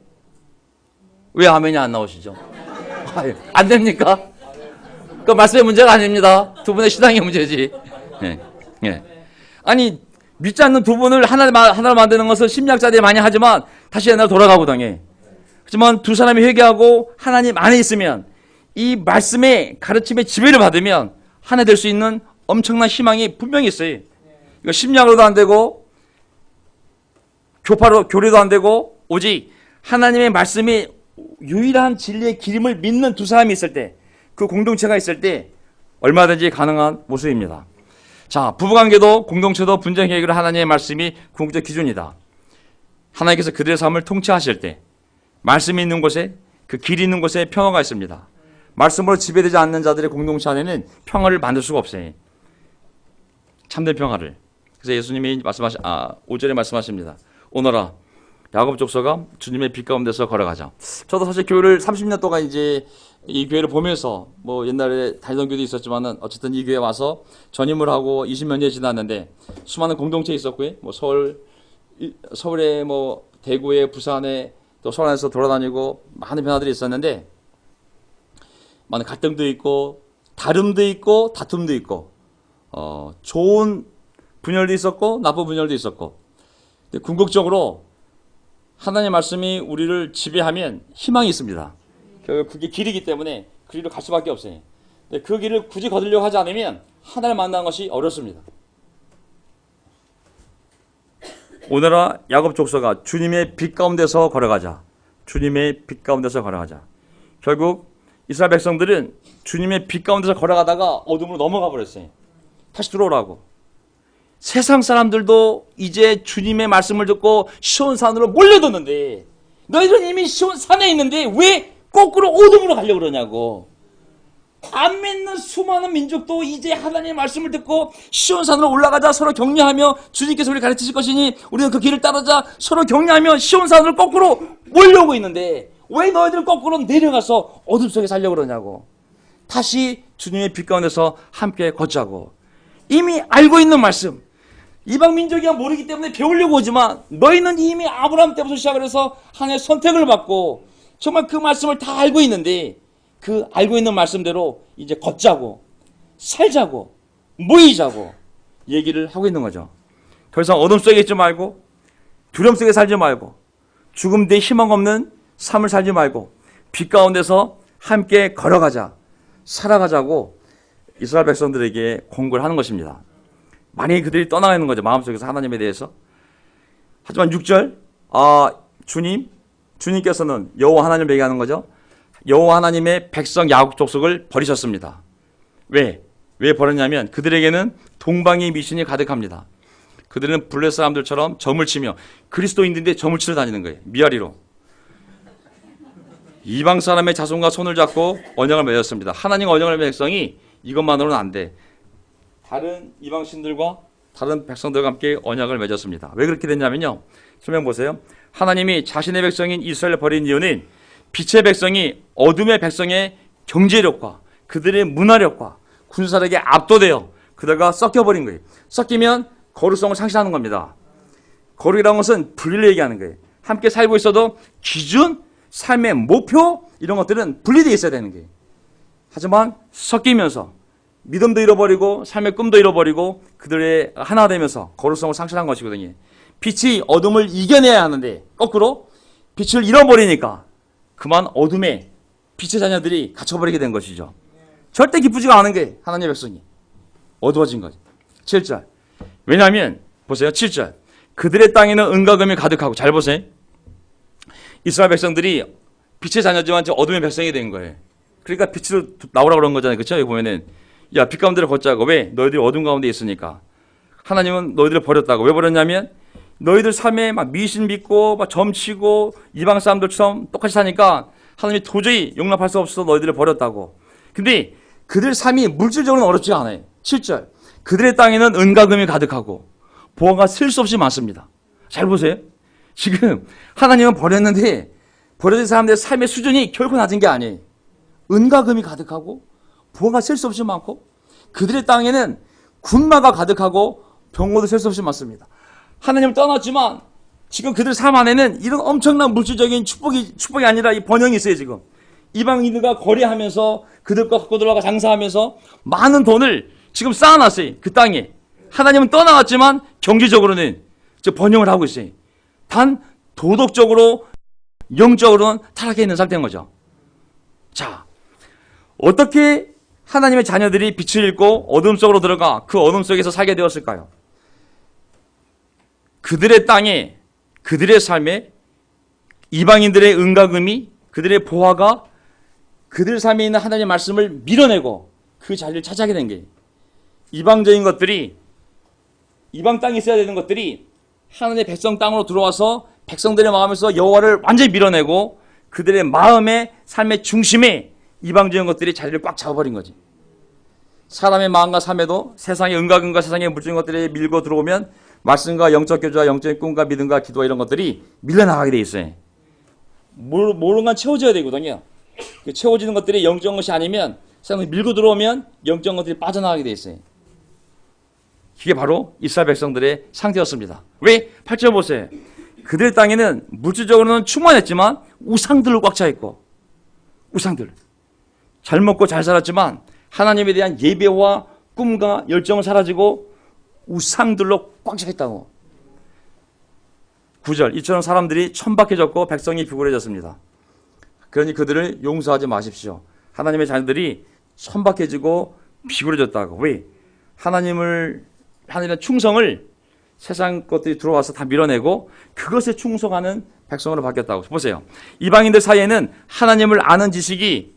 왜 아멘이 안 나오시죠? 안 됩니까? 그 말씀의 문제가 아닙니다. 두 분의 신앙의 문제지. 예. 예. 아니 믿지 않는 두 분을 하나를 만드는 것을 심리학자들이 많이 하지만 다시 옛날로 돌아가거든요. 하지만 두 사람이 회개하고 하나님 안에 있으면 이 말씀의 가르침의 지배를 받으면 하나 될 수 있는 엄청난 희망이 분명히 있어요. 이거 심리학으로도 안 되고 교리도 안 되고 오직 하나님의 말씀이 유일한 진리의 길임을 믿는 두 사람이 있을 때, 그 공동체가 있을 때 얼마든지 가능한 모습입니다. 자, 부부관계도 공동체도 분쟁 해결을 하나님의 말씀이 궁극적 기준이다. 하나님께서 그들의 삶을 통치하실 때 말씀이 있는 곳에, 그 길이 있는 곳에 평화가 있습니다. 말씀으로 지배되지 않는 자들의 공동체 안에는 평화를 만들 수가 없어요. 참된 평화를. 그래서 예수님이 5절에 말씀하십니다. 오너라 야곱 족속아 주님의 빛 가운데서 걸어가자. 저도 사실 교회를 30년 동안 이제 이 교회를 보면서 뭐 옛날에 다니던 교회도 있었지만은 어쨌든 이 교회에 와서 전임을 하고 20몇 년이 지났는데 수많은 공동체에 있었고요. 뭐 서울에 뭐 대구에 부산에 또 서울 안에서 돌아다니고 많은 변화들이 있었는데 많은 갈등도 있고 다름도 있고 다툼도 있고 좋은 분열도 있었고 나쁜 분열도 있었고 근데 궁극적으로 하나님의 말씀이 우리를 지배하면 희망이 있습니다. 그게 길이기 때문에 그 길로 갈 수밖에 없어요. 근데 그 길을 굳이 거두려고 하지 않으면 하나님을 만나는 것이 어렵습니다. 오늘아 야곱 족속아 주님의 빛 가운데서 걸어가자. 주님의 빛 가운데서 걸어가자. 결국 이스라엘 백성들은 주님의 빛 가운데서 걸어가다가 어둠으로 넘어가 버렸어요. 다시 들어오라고. 세상 사람들도 이제 주님의 말씀을 듣고 시온산으로 몰려드는데 너희들은 이미 시온산에 있는데 왜 거꾸로 어둠으로 가려고 그러냐고. 안 믿는 수많은 민족도 이제 하나님의 말씀을 듣고 시온산으로 올라가자 서로 격려하며 주님께서 우리 가르치실 것이니 우리는 그 길을 따르자 서로 격려하며 시온산으로 거꾸로 몰려오고 있는데 왜 너희들은 거꾸로 내려가서 어둠 속에 살려고 그러냐고. 다시 주님의 빛 가운데서 함께 걷자고. 이미 알고 있는 말씀, 이방 민족이야 모르기 때문에 배우려고 오지만 너희는 이미 아브라함 때부터 시작을 해서 하나님의 선택을 받고 정말 그 말씀을 다 알고 있는데 그 알고 있는 말씀대로 이제 걷자고 살자고 모이자고 얘기를 하고 있는 거죠. 더 이상 어둠 속에 있지 말고 두려움 속에 살지 말고 죽음 뒤에 희망 없는 삶을 살지 말고 빛 가운데서 함께 걸어가자, 살아가자고 이스라엘 백성들에게 공고를 하는 것입니다. 만약에 그들이 떠나가는 거죠. 마음속에서 하나님에 대해서. 하지만 6절 주님께서는 여호와 하나님을 얘기하는 거죠. 여호와 하나님의 백성 야곱 족속을 버리셨습니다. 왜 버렸냐면 그들에게는 동방의 미신이 가득합니다. 그들은 블레 사람들처럼 점을 치며 그리스도인들인데 점을 치러 다니는 거예요. 미아리로. 이방 사람의 자손과 손을 잡고 언약을 맺었습니다. 하나님과 언약을 맺은 백성이 이것만으로는 안 돼. 다른 이방 신들과 다른 백성들과 함께 언약을 맺었습니다. 왜 그렇게 됐냐면요. 설명 보세요. 하나님이 자신의 백성인 이스라엘을 버린 이유는 빛의 백성이 어둠의 백성의 경제력과 그들의 문화력과 군사력에 압도되어 그들과 섞여버린 거예요. 섞이면 거룩성을 상실하는 겁니다. 거룩이라는 것은 분리를 얘기하는 거예요. 함께 살고 있어도 기준, 삶의 목표 이런 것들은 분리되어 있어야 되는 거예요. 하지만 섞이면서 믿음도 잃어버리고 삶의 꿈도 잃어버리고 그들의 하나 되면서 거룩성을 상실한 것이거든요. 빛이 어둠을 이겨내야 하는데 거꾸로 빛을 잃어버리니까 그만 어둠에 빛의 자녀들이 갇혀버리게 된 것이죠. 절대 기쁘지가 않은 게 하나님의 백성이 어두워진 거죠. 7절. 왜냐하면 보세요. 7절. 그들의 땅에는 은과 금이 가득하고, 잘 보세요. 이스라엘 백성들이 빛의 자녀지만 어둠의 백성이 된 거예요. 그러니까 빛으로 나오라고 그런 거잖아요. 그렇죠? 여기 보면은 야, 빛 가운데를 걷자고. 왜? 너희들이 어둠 가운데 있으니까. 하나님은 너희들을 버렸다고. 왜 버렸냐면 너희들 삶에 막 미신 믿고 막 점치고 이방 사람들처럼 똑같이 사니까 하나님이 도저히 용납할 수 없어서 너희들을 버렸다고. 근데 그들 삶이 물질적으로는 어렵지 않아요. 7절. 그들의 땅에는 은과 금이 가득하고 보화가 셀 수 없이 많습니다. 잘 보세요. 지금 하나님은 버렸는데 버려진 사람들의 삶의 수준이 결코 낮은 게 아니에요. 은과 금이 가득하고 부어가 셀 수 없이 많고 그들의 땅에는 군마가 가득하고 병거도 셀 수 없이 많습니다. 하나님을 떠났지만 지금 그들 삶 안에는 이런 엄청난 물질적인 축복이 아니라 이 번영이 있어요. 지금 이방인들과 거래하면서 그들과 갖고 들어가 장사하면서 많은 돈을 지금 쌓아놨어요. 그 땅에. 하나님은 떠나갔지만 경제적으로는 번영을 하고 있어요. 단 도덕적으로 영적으로는 타락해 있는 상태인 거죠. 자, 어떻게 하나님의 자녀들이 빛을 잃고 어둠 속으로 들어가 그 어둠 속에서 살게 되었을까요? 그들의 땅에, 그들의 삶에 이방인들의 은과 금이, 그들의 보화가 그들 삶에 있는 하나님의 말씀을 밀어내고 그 자리를 차지하게 된 거예요. 이방적인 것들이, 이방 땅에 있어야 되는 것들이 하나님의 백성 땅으로 들어와서 백성들의 마음에서 여호와를 완전히 밀어내고 그들의 마음의 삶의 중심에 이방적인 것들이 자리를 꽉 잡아버린 거지. 사람의 마음과 삶에도 세상의 은과 금과 세상의 물질적인 것들이 밀고 들어오면 말씀과 영적 교제와 영적인 꿈과 믿음과 기도와 이런 것들이 밀려나가게 돼 있어요. 모르는 건 채워져야 되거든요. 그 채워지는 것들이 영적인 것이 아니면 세상에 밀고 들어오면 영적인 것들이 빠져나가게 돼 있어요. 이게 바로 이스라엘 백성들의 상태였습니다. 왜? 8절 보세요. 그들 땅에는 물질적으로는 충만했지만 우상들로 꽉 차 있고, 우상들. 잘 먹고 잘 살았지만 하나님에 대한 예배와 꿈과 열정은 사라지고 우상들로 꽉 차 있다고. 9절. 이처럼 사람들이 천박해졌고 백성이 비굴해졌습니다. 그러니 그들을 용서하지 마십시오. 하나님의 자녀들이 천박해지고 비굴해졌다고. 왜? 하나님의 충성을 세상 것들이 들어와서 다 밀어내고 그것에 충성하는 백성으로 바뀌었다고. 보세요. 이방인들 사이에는 하나님을 아는 지식이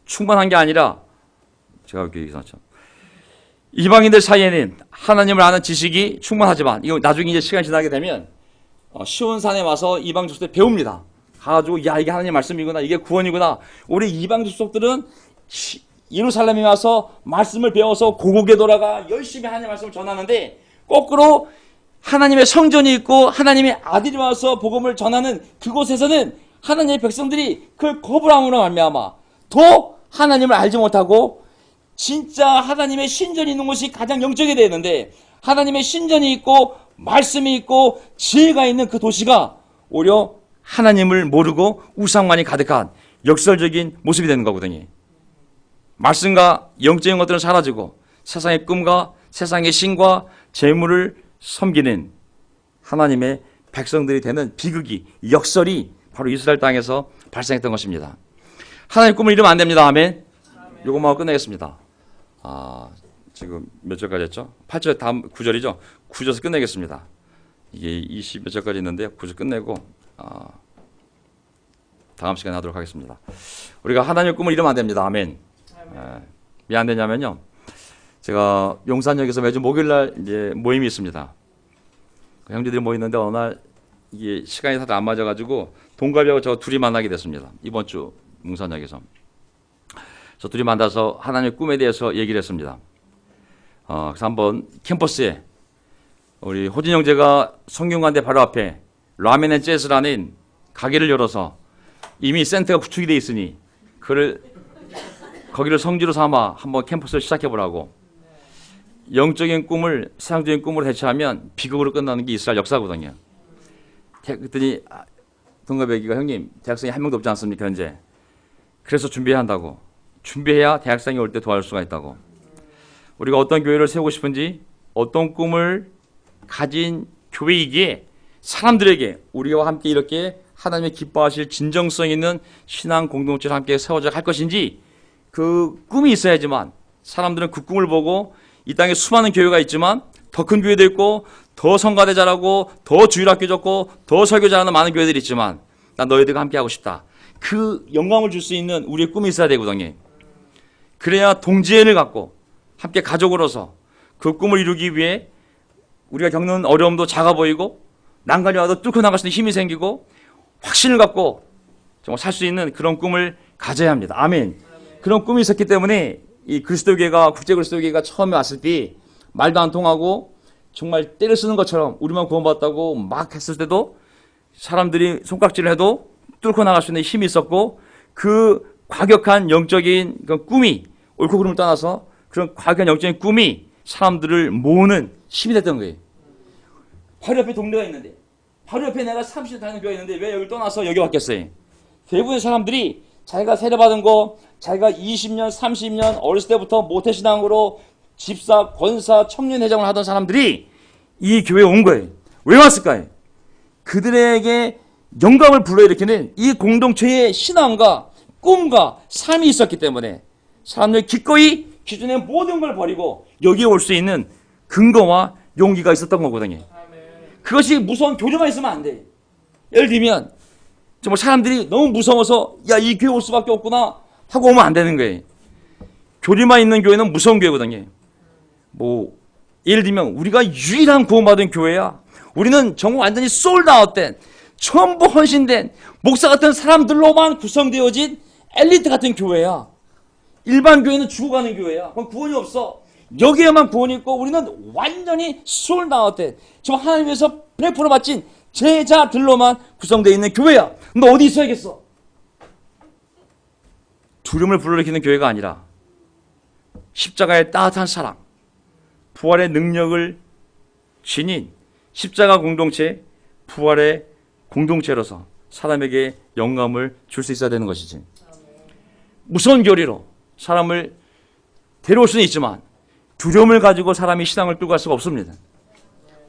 충만한 게 아니라, 제가 이렇게 얘기했죠. 이방인들 사이에는 하나님을 아는 지식이 충만하지만, 이거 나중에 이제 시간이 지나게 되면 시온산에 와서 이방 족속들 배웁니다. 가가지고 야, 이게 하나님 말씀이구나, 이게 구원이구나. 우리 이방 족속들은 예루살렘에 와서 말씀을 배워서 고국에 돌아가 열심히 하나님의 말씀을 전하는데, 거꾸로 하나님의 성전이 있고 하나님의 아들이 와서 복음을 전하는 그곳에서는 하나님의 백성들이 그걸 거부함으로 말미암아 더 하나님을 알지 못하고, 진짜 하나님의 신전이 있는 곳이 가장 영적이 되는데 하나님의 신전이 있고 말씀이 있고 지혜가 있는 그 도시가 오히려 하나님을 모르고 우상만이 가득한 역설적인 모습이 되는 거거든요. 말씀과 영적인 것들은 사라지고 세상의 꿈과 세상의 신과 재물을 섬기는 하나님의 백성들이 되는 비극이, 역설이 바로 이스라엘 땅에서 발생했던 것입니다. 하나님의 꿈을 잃으면 안 됩니다. 아멘. 요것만 하고 끝내겠습니다. 지금 몇 절까지 했죠? 8절 다음 9절이죠? 9절에서 끝내겠습니다. 이게 20 몇 절까지 있는데 9절 끝내고 다음 시간에 하도록 하겠습니다. 우리가 하나님의 꿈을 잃으면 안 됩니다. 아멘. 왜 안 되냐면요, 제가 용산역에서 매주 목요일날 이제 모임이 있습니다. 형제들이 모이는데 어느 날 이게 시간이 다들 안 맞아가지고 동갑이하고 저 둘이 만나게 됐습니다. 이번 주 용산역에서 저 둘이 만나서 하나님의 꿈에 대해서 얘기를 했습니다. 그래서 한번 캠퍼스에 우리 호진 형제가 성균관대 바로 앞에 라멘 앤 재즈라는 가게를 열어서 이미 센터가 구축이 돼 있으니 거기를 성지로 삼아 한번 캠퍼스를 시작해보라고. 영적인 꿈을 세상적인 꿈으로 대체하면 비극으로 끝나는 게 이스라엘 역사거든요. 그랬더니 동갑 애기가 형님 대학생이 한 명도 없지 않습니까 현재. 그래서 준비해야 한다고. 준비해야 대학생이 올 때 도와줄 수가 있다고. 우리가 어떤 교회를 세우고 싶은지 어떤 꿈을 가진 교회이기에 사람들에게 우리와 함께 이렇게 하나님의 기뻐하실 진정성 있는 신앙 공동체를 함께 세워져 갈 것인지, 그 꿈이 있어야지만 사람들은 그 꿈을 보고 이 땅에 수많은 교회가 있지만 더 큰 교회도 있고 더 성가대 잘하고 더 주일학교 좋고 더 설교 잘하는 많은 교회들이 있지만 난 너희들과 함께 하고 싶다. 그 영광을 줄 수 있는 우리의 꿈이 있어야 되거든요. 그래야 동지애를 갖고 함께 가족으로서 그 꿈을 이루기 위해 우리가 겪는 어려움도 작아 보이고 난간이 와도 뚫고 나갈 수 있는 힘이 생기고 확신을 갖고 정말 살 수 있는 그런 꿈을 가져야 합니다. 아멘. 그런 꿈이 있었기 때문에 이 그리스도교회가, 국제 그리스도교회가 처음에 왔을 때 말도 안 통하고 정말 때를 쓰는 것처럼 우리만 구원받았다고 막 했을 때도 사람들이 손깍지를 해도 뚫고 나갈 수 있는 힘이 있었고, 그 과격한 영적인 그 꿈이, 옳고 그름을 떠나서 그런 과격한 영적인 꿈이 사람들을 모으는 힘이 됐던 거예요. 바로 옆에 동네가 있는데, 바로 옆에 내가 30년 다니는 교회가 있는데 왜 여기를 떠나서 여기 왔겠어요? 대부분의 사람들이 자기가 세례받은 거, 자기가 20년, 30년 어렸을 때부터 모태신앙으로 집사, 권사, 청년회장을 하던 사람들이 이 교회에 온 거예요. 왜 왔을까요? 그들에게 영감을 불러일으키는 이 공동체의 신앙과 꿈과 삶이 있었기 때문에 사람들이 기꺼이 기존의 모든 걸 버리고 여기에 올 수 있는 근거와 용기가 있었던 거거든요. 그것이 무서운 교류만 있으면 안 돼. 예를 들면 정말 사람들이 너무 무서워서 야, 이 교회 올 수밖에 없구나 하고 오면 안 되는 거예요. 교류만 있는 교회는 무서운 교회거든요. 뭐 예를 들면 우리가 유일한 구원받은 교회야. 우리는 정말 완전히 솔드아웃된, 전부 헌신된 목사 같은 사람들로만 구성되어진 엘리트 같은 교회야. 일반 교회는 죽어가는 교회야. 그럼 구원이 없어. 여기에만 구원이 있고 우리는 완전히 솔드아웃된, 정말 하나님에서 100% 바친 제자들로만 구성되어 있는 교회야. 너 어디 있어야겠어? 두려움을 불러일으키는 교회가 아니라 십자가의 따뜻한 사랑, 부활의 능력을 지닌 십자가 공동체, 부활의 공동체로서 사람에게 영감을 줄 수 있어야 되는 것이지. 무서운 교리로 사람을 데려올 수는 있지만 두려움을 가지고 사람이 신앙을 끌고 갈 수가 없습니다.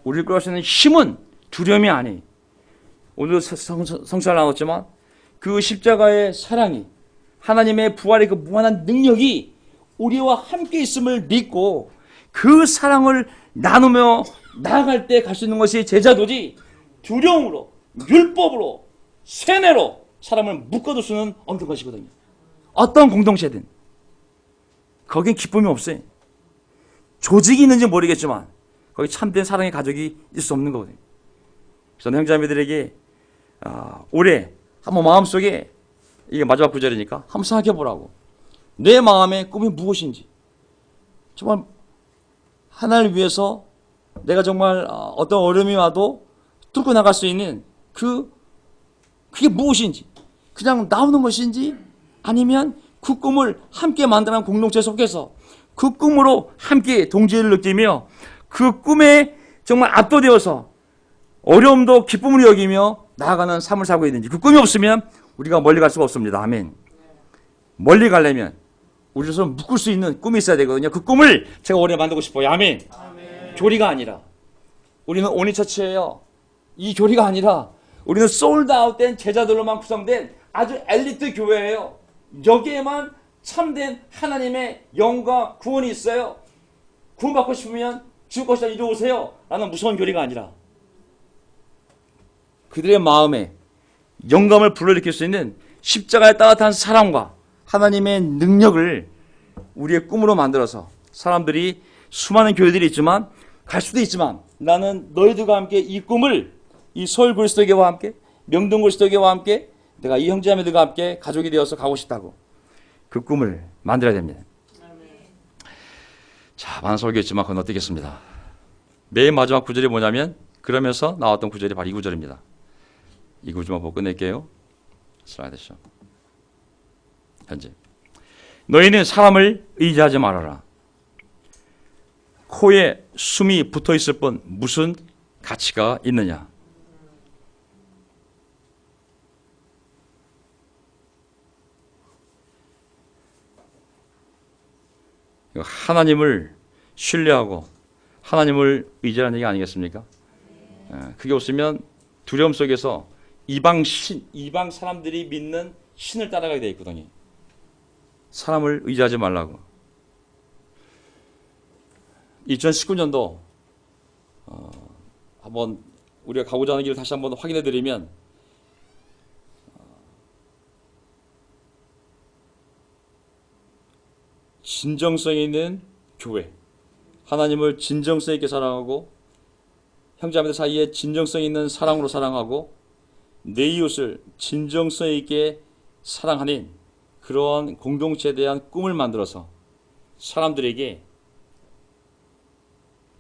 우리를 끌고 갈 수 있는 힘은 두려움이 아니. 오늘 성사를 나눴지만 그 십자가의 사랑이, 하나님의 부활의 그 무한한 능력이 우리와 함께 있음을 믿고 그 사랑을 나누며 나아갈 때 갈 수 있는 것이 제자도지, 두려움으로, 율법으로, 세뇌로 사람을 묶어둘 수는 없는 것이거든요. 어떤 공동체든 거긴 기쁨이 없어요. 조직이 있는지 모르겠지만 거기 참된 사랑의 가족이 있을 수 없는 거거든요. 저는 형제자매들에게 올해 한번 마음속에, 이게 마지막 구절이니까 한번 생각해 보라고. 내 마음의 꿈이 무엇인지, 정말 하나를 위해서 내가 정말 어떤 어려움이 와도 뚫고 나갈 수 있는 그게 무엇인지, 그냥 나오는 것인지, 아니면 그 꿈을 함께 만드는 공동체 속에서 그 꿈으로 함께 동지애를 느끼며 그 꿈에 정말 압도되어서 어려움도 기쁨으로 여기며 나아가는 삶을 살고 있는지. 그 꿈이 없으면 우리가 멀리 갈 수가 없습니다. 아멘. 멀리 가려면 우리로서 묶을 수 있는 꿈이 있어야 되거든요. 그 꿈을 제가 올해 만들고 싶어요. 아멘. 아멘. 교리가 아니라, 우리는 온리처치예요. 이 교리가 아니라 우리는 솔드아웃된 제자들로만 구성된 아주 엘리트 교회예요. 여기에만 참된 하나님의 영과 구원이 있어요. 구원받고 싶으면 죽을 것이다 이루어오세요 라는 무서운 교리가 아니라 그들의 마음에 영감을 불러일으킬 수 있는 십자가의 따뜻한 사랑과 하나님의 능력을 우리의 꿈으로 만들어서 사람들이, 수많은 교회들이 있지만 갈 수도 있지만 나는 너희들과 함께 이 꿈을, 이 서울 그리스도교회와 함께, 명동 그리스도교회와 함께, 내가 이 형제자매들과 함께 가족이 되어서 가고 싶다고 그 꿈을 만들어야 됩니다. 자, 많은 설교했지만 그건 어떻겠습니다. 맨 마지막 구절이 뭐냐면, 그러면서 나왔던 구절이 바로 이 구절입니다. 이 구절만 보고 끝낼게요. 슬라이드쇼. 현재 너희는 사람을 의지하지 말아라. 코에 숨이 붙어 있을 뿐 무슨 가치가 있느냐. 하나님을 신뢰하고 하나님을 의지하는 얘기 아니겠습니까? 그게 없으면 두려움 속에서 이방 사람들이 믿는 신을 따라가게 돼 있거든요. 사람을 의지하지 말라고. 2019년도 한번 우리가 가고자 하는 길을 다시 한번 확인해 드리면 진정성 있는 교회, 하나님을 진정성 있게 사랑하고 형제자매들 사이에 진정성 있는 사랑으로 사랑하고 내 이웃을 진정성 있게 사랑하는 그러한 공동체에 대한 꿈을 만들어서 사람들에게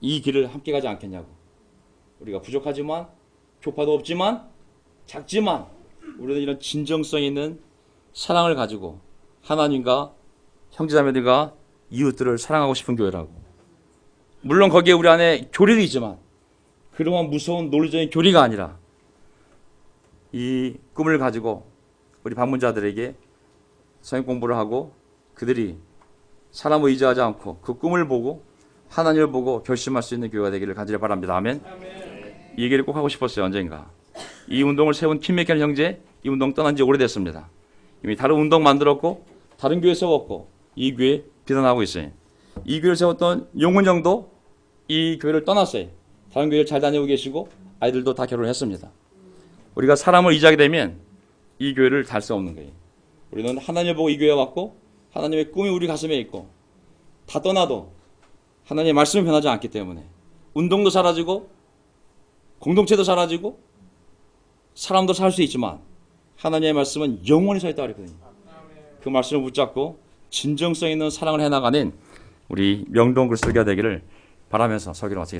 이 길을 함께 가지 않겠냐고. 우리가 부족하지만 교파도 없지만 작지만 우리는 이런 진정성 있는 사랑을 가지고 하나님과 형제자매들과 이웃들을 사랑하고 싶은 교회라고. 물론 거기에 우리 안에 교리도 있지만 그러한 무서운 논리적인 교리가 아니라 이 꿈을 가지고 우리 방문자들에게 성경 공부를 하고 그들이 사람을 의지하지 않고 그 꿈을 보고 하나님을 보고 결심할 수 있는 교회가 되기를 간절히 바랍니다. 아멘. 이 얘기를 꼭 하고 싶었어요. 언젠가. 이 운동을 세운 킴맥현 형제, 이 운동 떠난 지 오래됐습니다. 이미 다른 운동 만들었고 다른 교회 세웠고 이 교회 비난하고 있어요. 이 교회를 세웠던 용훈형도 이 교회를 떠났어요. 다른 교회를 잘 다니고 계시고 아이들도 다 결혼했습니다. 우리가 사람을 의지하게 되면 이 교회를 달 수 없는 거예요. 우리는 하나님을 보고 이 교회에 왔고 하나님의 꿈이 우리 가슴에 있고 다 떠나도 하나님의 말씀은 변하지 않기 때문에 운동도 사라지고 공동체도 사라지고 사람도 살 수 있지만 하나님의 말씀은 영원히 서 있다고 그랬거든요. 그 말씀을 붙잡고 진정성 있는 사랑을 해나가는 우리 명동 그리스도교가 되기를 바라면서 설교를 마치겠습니다.